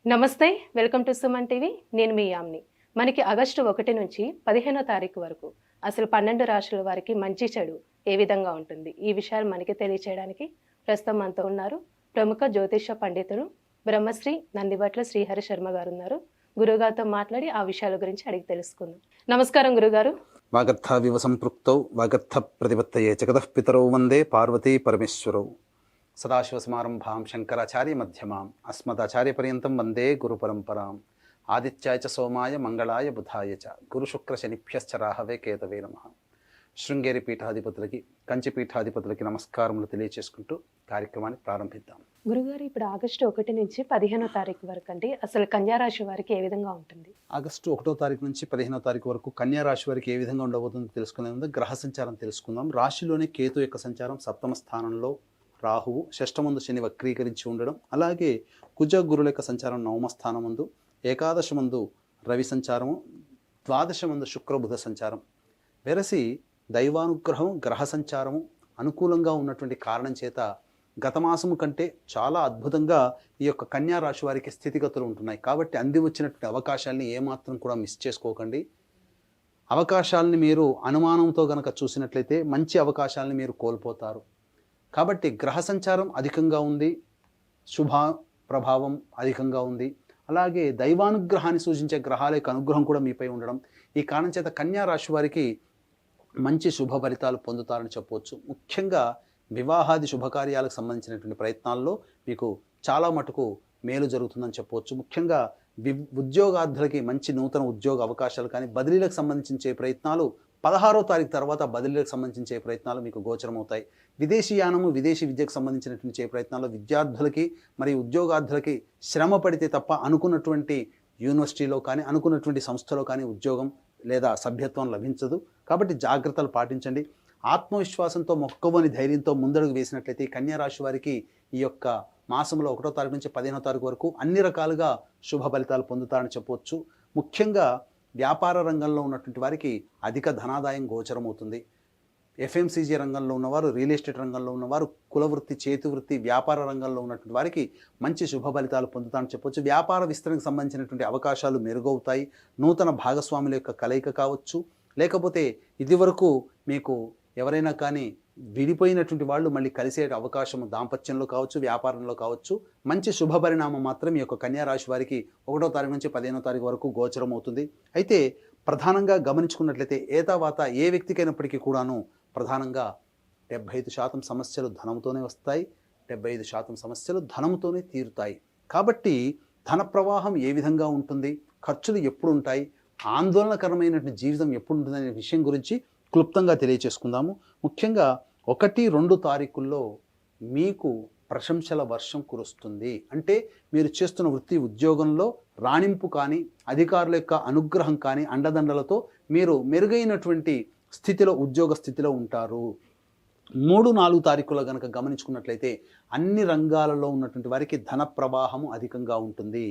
నమస్తే, welcome to Suman TV. నేను మీ యామ్ని. మనకి ఆగస్టు 1 నుంచి 15వ తారీఖు వరకు అసలు 12 రాశుల వారికి మంచి చెడు ఏ విధంగా ఉంటుంది, ఈ విషయాలు మనకి తెలియచేయడానికి ప్రస్తుతం మనతో ఉన్నారు ప్రముఖ జ్యోతిష పండితుడు బ్రహ్మశ్రీ నందిబట్ల శ్రీహరి శర్మ గారు ఉన్నారు. గురుగారితో మాట్లాడి ఆ విషయాల గురించి అడిగి తెలుసుకుందాం. నమస్కారం గురుగారు. వాగర్థావివ సంపృక్తౌ వాగర్థ ప్రతిపత్తయే జగతః పితరౌ వందే పార్వతీ పరమేశ్వరౌ. సదాశివసమారంభాం శంకరాచార్య మధ్యమాం అస్మదాచార్యపర్యంతం వందే గురుపరంపరాం. ఆదిత్యాయ చ సోమాయ మంగళాయ బుధాయ చ గురుశుక్రశనిభ్యశ్చ రాహవే కేతవే నమః. శృంగేరి పీఠాధిపతులకి, కంచి పీఠాధిపతులకి నమస్కారములు తెలియచేసుకుంటూ కార్యక్రమాన్ని ప్రారంభిద్దాం. గురుగారు, ఇప్పుడు ఆగస్టు 1 నుంచి 15వ తారీఖు వరకు అండి అసలు కన్యా రాశి వారికి ఏ విధంగా ఉంటుంది? ఆగస్టు 1వ తారీఖు నుంచి 15వ తారీఖు వరకు కన్యా రాశి వారికి ఏ విధంగా ఉండబోతుందో తెలుసుకునే ముందు గ్రహ సంచారం తెలుసుకుందాం. రాశిలోనే కేతు యొక్క సంచారం, సప్తమ స్థానంలో రాహువు, షష్టమందు శని వక్రీకరించి ఉండడం, అలాగే కుజ గురుల యొక్క సంచారం నవమ స్థానమందు, ఏకాదశమందు రవి సంచారము, ద్వాదశమందు శుక్రబుధ సంచారం. వెరసి దైవానుగ్రహం, గ్రహ సంచారము అనుకూలంగా ఉన్నటువంటి కారణం చేత గత మాసము కంటే చాలా అద్భుతంగా ఈ యొక్క కన్యా రాశి వారికి స్థితిగతులు ఉంటున్నాయి. కాబట్టి అంది వచ్చినటువంటి అవకాశాలని ఏమాత్రం కూడా మిస్ చేసుకోకండి. అవకాశాలని మీరు అనుమానంతో గనక చూసినట్లయితే మంచి అవకాశాలని మీరు కోల్పోతారు. కాబట్టి గ్రహ సంచారం అధికంగా ఉంది, శుభ ప్రభావం అధికంగా ఉంది, అలాగే దైవానుగ్రహాన్ని సూచించే గ్రహాల యొక్క అనుగ్రహం కూడా మీపై ఉండడం, ఈ కారణం చేత కన్యా రాశి వారికి మంచి శుభ ఫలితాలు పొందుతారని చెప్పవచ్చు. ముఖ్యంగా వివాహాది శుభకార్యాలకు సంబంధించినటువంటి ప్రయత్నాల్లో మీకు చాలా మటుకు మేలు జరుగుతుందని చెప్పవచ్చు. ముఖ్యంగా ఉద్యోగార్థులకి మంచి నూతన ఉద్యోగ అవకాశాలు కానీ, బదిలీలకు సంబంధించే ప్రయత్నాలు 16వ తారీఖు తర్వాత బదిలీలకు సంబంధించే ప్రయత్నాలు మీకు గోచరమవుతాయి. విదేశీ యానము, విదేశీ విద్యకు సంబంధించినటువంటి ప్రయత్నాల్లో విద్యార్థులకి మరియు ఉద్యోగార్థులకి శ్రమ పడితే తప్ప అనుకున్నటువంటి యూనివర్సిటీలో కానీ, అనుకున్నటువంటి సంస్థలో కానీ ఉద్యోగం లేదా సభ్యత్వం లభించదు. కాబట్టి జాగ్రత్తలు పాటించండి. ఆత్మవిశ్వాసంతో, మొక్కవని ధైర్యంతో ముందడుగు వేసినట్లయితే కన్యా రాశి వారికి ఈ యొక్క మాసంలో 1వ తారీఖు నుంచి 15వ తారీఖు వరకు అన్ని రకాలుగా శుభ ఫలితాలు పొందుతారని చెప్పవచ్చు. ముఖ్యంగా వ్యాపార రంగంలో ఉన్నటువంటి వారికి అధిక ధనాదాయం గోచరమవుతుంది. ఎఫ్ఎంసీజీ రంగంలో ఉన్నవారు, రియల్ ఎస్టేట్ రంగంలో ఉన్నవారు, కులవృత్తి, చేతివృత్తి, వ్యాపార రంగంలో ఉన్నటువంటి వారికి మంచి శుభ ఫలితాలు పొందుతారని చెప్పవచ్చు. వ్యాపార విస్తరణకు సంబంధించినటువంటి అవకాశాలు మెరుగవుతాయి. నూతన భాగస్వాముల యొక్క కలయిక కావచ్చు, లేకపోతే ఇదివరకు మీకు ఎవరైనా కానీ విడిపోయినటువంటి వాళ్ళు మళ్ళీ కలిసే అవకాశం దాంపత్యంలో కావచ్చు, వ్యాపారంలో కావచ్చు. మంచి శుభ పరిణామం మాత్రం ఈ యొక్క కన్యా రాశి వారికి 1వ తారీఖు నుంచి 15వ తారీఖు వరకు గోచరం అవుతుంది. అయితే ప్రధానంగా గమనించుకున్నట్లయితే ఏతావాత ఏ వ్యక్తికైనప్పటికీ కూడాను ప్రధానంగా 75% సమస్యలు ధనంతోనే వస్తాయి, 75% సమస్యలు ధనంతోనే తీరుతాయి. కాబట్టి ధన ప్రవాహం ఏ విధంగా ఉంటుంది, ఖర్చులు ఎప్పుడు ఉంటాయి, ఆందోళనకరమైనటువంటి జీవితం ఎప్పుడు ఉంటుందనే విషయం గురించి క్లుప్తంగా తెలియచేసుకుందాము. ముఖ్యంగా 1, 2 తారీఖుల్లో మీకు ప్రశంసల వర్షం కురుస్తుంది. అంటే మీరు చేస్తున్న వృత్తి ఉద్యోగంలో రాణింపు కానీ, అధికారుల యొక్క అనుగ్రహం కానీ, అండదండలతో మీరు మెరుగైనటువంటి స్థితిలో, ఉద్యోగ స్థితిలో ఉంటారు. 3, 4 తారీఖులో కనుక గమనించుకున్నట్లయితే అన్ని రంగాలలో ఉన్నటువంటి వారికి ధన ప్రవాహము అధికంగా ఉంటుంది.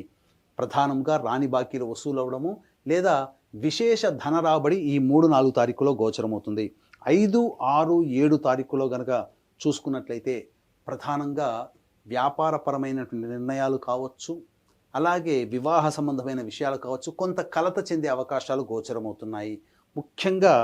ప్రధానంగా రాని బాకీలు వసూలు అవ్వడము లేదా విశేష ధన రాబడి ఈ 3, 4 తారీఖులో గోచరమవుతుంది. 5, 6, 7 తారీఖులో కనుక చూసుకున్నట్లయితే ప్రధానంగా వ్యాపారపరమైనటువంటి నిర్ణయాలు కావచ్చు, అలాగే వివాహ సంబంధమైన విషయాలు కావచ్చు, కొంత కలత చెందే అవకాశాలు గోచరమవుతున్నాయి. ముఖ్యంగా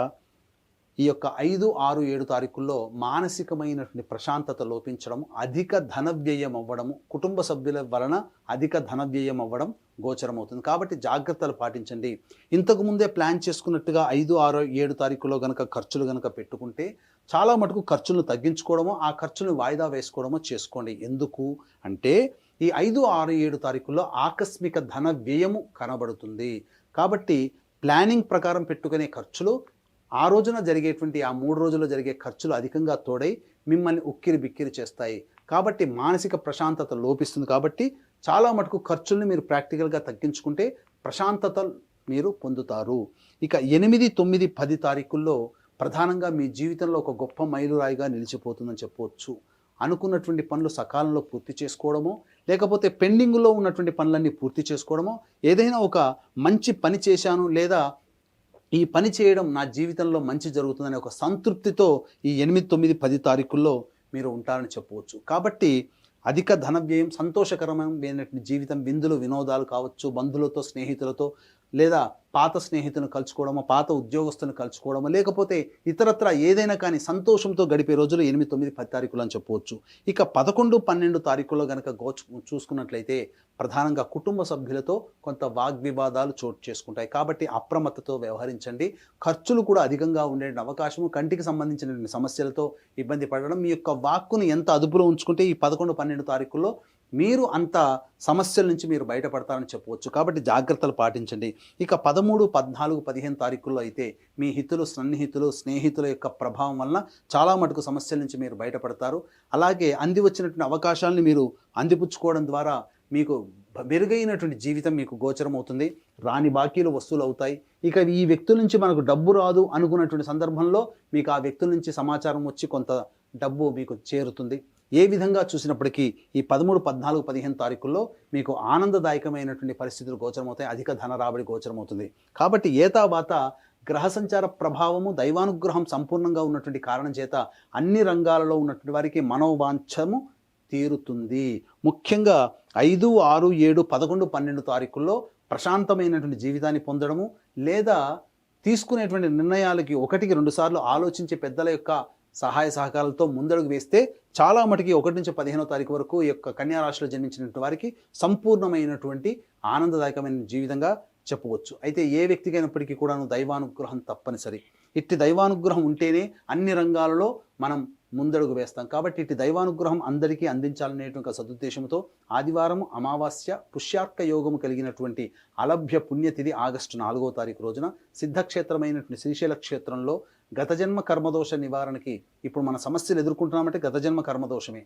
ఈ యొక్క 5, 6, 7 తారీఖుల్లో మానసికమైనటువంటి ప్రశాంతత లోపించడం, అధిక ధన వ్యయం అవ్వడము, కుటుంబ సభ్యుల వలన అధిక ధన వ్యయం అవ్వడం గోచరమవుతుంది. కాబట్టి జాగ్రత్తలు పాటించండి. ఇంతకుముందే ప్లాన్ చేసుకున్నట్టుగా 5, 6, 7 తారీఖులో కనుక ఖర్చులు కనుక పెట్టుకుంటే చాలా మటుకు ఖర్చులను తగ్గించుకోవడమో, ఆ ఖర్చులను వాయిదా వేసుకోవడమో చేసుకోండి. ఎందుకు అంటే ఈ 5, 6, 7 తారీఖుల్లో ఆకస్మిక ధన వ్యయము కనబడుతుంది. కాబట్టి ప్లానింగ్ ప్రకారం పెట్టుకునే ఖర్చులు ఆ రోజున జరిగేటువంటి ఆ 3 రోజుల్లో జరిగే ఖర్చులు అధికంగా తోడై మిమ్మల్ని ఉక్కిరి బిక్కిరి చేస్తాయి. కాబట్టి మానసిక ప్రశాంతత లోపిస్తుంది. కాబట్టి చాలా మటుకు ఖర్చుల్ని మీరు ప్రాక్టికల్గా తగ్గించుకుంటే ప్రశాంతత మీరు పొందుతారు. ఇక 8, 9, 10 తారీఖుల్లో ప్రధానంగా మీ జీవితంలో ఒక గొప్ప మైలురాయిగా నిలిచిపోతుందని చెప్పవచ్చు. అనుకున్నటువంటి పనులు సకాలంలో పూర్తి చేసుకోవడమో, లేకపోతే పెండింగ్లో ఉన్నటువంటి పనులన్నీ పూర్తి చేసుకోవడమో, ఏదైనా ఒక మంచి పని చేశాను లేదా ఈ పని చేయడం నా జీవితంలో మంచి జరుగుతుందనే ఒక సంతృప్తితో ఈ 8, 9, 10 తారీఖుల్లో మీరు ఉంటారని చెప్పవచ్చు. కాబట్టి అధిక ధన వ్యయం, సంతోషకరమైన జీవితం, విందులు వినోదాలు కావచ్చు, బంధువులతో స్నేహితులతో లేదా పాత స్నేహితులను కలుసుకోవడమో, పాత ఉద్యోగస్తులను కలుసుకోవడమో, లేకపోతే ఇతరత్ర ఏదైనా కానీ సంతోషంతో గడిపే రోజులు 8, 9, 10 తారీఖులు అని చెప్పవచ్చు. ఇక 11, 12 తారీఖుల్లో కనుక చూసుకున్నట్లయితే ప్రధానంగా కుటుంబ సభ్యులతో కొంత వాగ్వివాదాలు చోటు చేసుకుంటాయి. కాబట్టి అప్రమత్తతో వ్యవహరించండి. ఖర్చులు కూడా అధికంగా ఉండే అవకాశము, కంటికి సంబంధించిన సమస్యలతో ఇబ్బంది పడడం, మీ యొక్క వాక్కును ఎంత అదుపులో ఉంచుకుంటే ఈ 11, 12 తారీఖుల్లో మీరు అంత సమస్యల నుంచి మీరు బయటపడతారని చెప్పవచ్చు. కాబట్టి జాగ్రత్తలు పాటించండి. ఇక 13, 14, 15 తారీఖుల్లో అయితే మీ హితులు, సన్నిహితులు, స్నేహితుల యొక్క ప్రభావం వలన చాలా మటుకు సమస్యల నుంచి మీరు బయటపడతారు. అలాగే అంది వచ్చినటువంటి అవకాశాలను మీరు అందిపుచ్చుకోవడం ద్వారా మీకు మెరుగైనటువంటి జీవితం మీకు గోచరం అవుతుంది. రాని బాకీలు వసూలు అవుతాయి. ఇక ఈ వ్యక్తుల నుంచి మనకు డబ్బు రాదు అనుకున్నటువంటి సందర్భంలో మీకు ఆ వ్యక్తుల నుంచి సమాచారం వచ్చి కొంత డబ్బు మీకు చేరుతుంది. ఏ విధంగా చూసినప్పటికీ ఈ 13, 14, 15 తారీఖుల్లో మీకు ఆనందదాయకమైనటువంటి పరిస్థితులు గోచరమవుతాయి. అధిక ధన రాబడి గోచరమవుతుంది. కాబట్టి ఏతావాత గ్రహ సంచార ప్రభావము, దైవానుగ్రహం సంపూర్ణంగా ఉన్నటువంటి కారణం చేత అన్ని రంగాలలో ఉన్నటువంటి వారికి మనోవాంఛము తీరుతుంది. ముఖ్యంగా 5, 6, 7, 11, 12 తారీఖుల్లో ప్రశాంతమైనటువంటి జీవితాన్ని పొందడము, లేదా తీసుకునేటువంటి నిర్ణయాలకి 1కి 2 సార్లు ఆలోచించే పెద్దల యొక్క సహాయ సహకారాలతో ముందడుగు వేస్తే చాలా మటుకి 1 నుంచి 15వ తారీఖు వరకు ఈ యొక్క కన్యా రాశిలో జన్మించినటువంటి వారికి సంపూర్ణమైనటువంటి ఆనందదాయకమైన జీవితంగా చెప్పవచ్చు. అయితే ఏ వ్యక్తికైనప్పటికీ కూడాను దైవానుగ్రహం తప్పనిసరి. ఇట్టి దైవానుగ్రహం ఉంటేనే అన్ని రంగాలలో మనం ముందడుగు వేస్తాం. కాబట్టి ఇట్టి దైవానుగ్రహం అందరికీ అందించాలనేటువంటి సదుద్దేశంతో ఆదివారం అమావాస్య పుష్యార్క యోగము కలిగినటువంటి అలభ్య పుణ్యతిథి ఆగస్టు 4వ తారీఖు రోజున సిద్ధక్షేత్రమైనటువంటి శ్రీశైల క్షేత్రంలో గత జన్మ కర్మదోష నివారణకి, ఇప్పుడు మన సమస్యలు ఎదుర్కొంటున్నామంటే గత జన్మ కర్మదోషమే.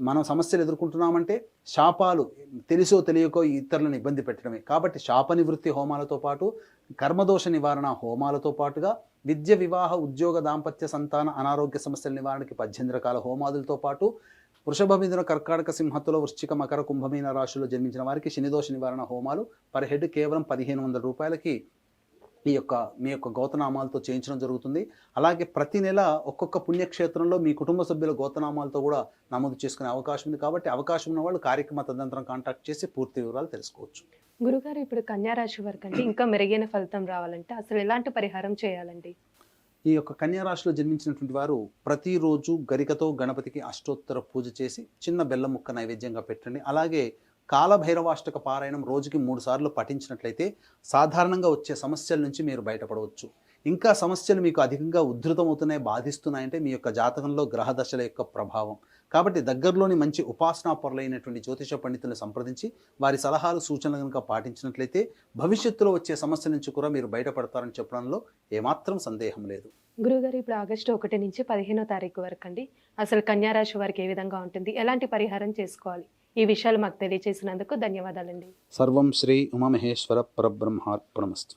మనం సమస్యలు ఎదుర్కొంటున్నామంటే శాపాలు తెలిసో తెలియకో ఇతరులను ఇబ్బంది పెట్టడమే. కాబట్టి శాప నివృత్తి హోమాలతో పాటు కర్మదోష నివారణ హోమాలతో పాటుగా విద్య, వివాహ, ఉద్యోగ, దాంపత్య, సంతాన, అనారోగ్య సమస్యల నివారణకి 18 రకాల హోమాదులతో పాటు వృషభ, మిథున, కర్కాటక, సింహతుల, వృశ్చిక, మకర, కుంభమీన రాశుల్లో జన్మించిన వారికి శనిదోష నివారణ హోమాలు పర్ హెడ్ కేవలం 1500 రూపాయలకి మీ యొక్క గోతనామాలతో చేయించడం జరుగుతుంది. అలాగే ప్రతి నెల ఒక్కొక్క పుణ్యక్షేత్రంలో మీ కుటుంబ సభ్యుల గోతనామాలతో కూడా నమోదు చేసుకునే అవకాశం ఉంది. కాబట్టి అవకాశం ఉన్న వాళ్ళు కార్యక్రమ తదనంతరం కాంటాక్ట్ చేసి పూర్తి వివరాలు తెలుసుకోవచ్చు. గురుగారు, ఇప్పుడు కన్యా రాశి వారికి అంటే ఇంకా మెరుగైన ఫలితం రావాలంటే అసలు ఎలాంటి పరిహారం చేయాలండి? ఈ యొక్క కన్యా రాశిలో జన్మించినటువంటి వారు ప్రతిరోజు గరికతో గణపతికి అష్టోత్తర పూజ చేసి చిన్న బెల్లం ముక్క నైవేద్యంగా పెట్టండి. అలాగే కాలభైరవాష్టక పారాయణం రోజుకి 3 సార్లు పఠించినట్లయితే సాధారణంగా వచ్చే సమస్యల నుంచి మీరు బయటపడవచ్చు. ఇంకా సమస్యలు మీకు అధికంగా ఉధృతమవుతున్నాయి, బాధిస్తున్నాయంటే మీ యొక్క జాతకంలో గ్రహ దశల యొక్క ప్రభావం. కాబట్టి దగ్గరలోని మంచి ఉపాసనా పరులైనటువంటి జ్యోతిష పండితులను సంప్రదించి వారి సలహాలు, సూచనలు కనుక పాటించినట్లయితే భవిష్యత్తులో వచ్చే సమస్య నుంచి కూడా మీరు బయటపడతారని చెప్పడంలో ఏమాత్రం సందేహం లేదు. గురుగారు, ఇప్పుడు ఆగస్టు 1 నుంచి 15వ తారీఖు వరకు అండి అసలు కన్యా రాశి వారికి ఏ విధంగా ఉంటుంది, ఎలాంటి పరిహారం చేసుకోవాలి, ఈ విషయాలు మాకు తెలియజేసినందుకు ధన్యవాదాలండి. సర్వం శ్రీ ఉమామహేశ్వర పరబ్రహ్మార్పణమస్తు.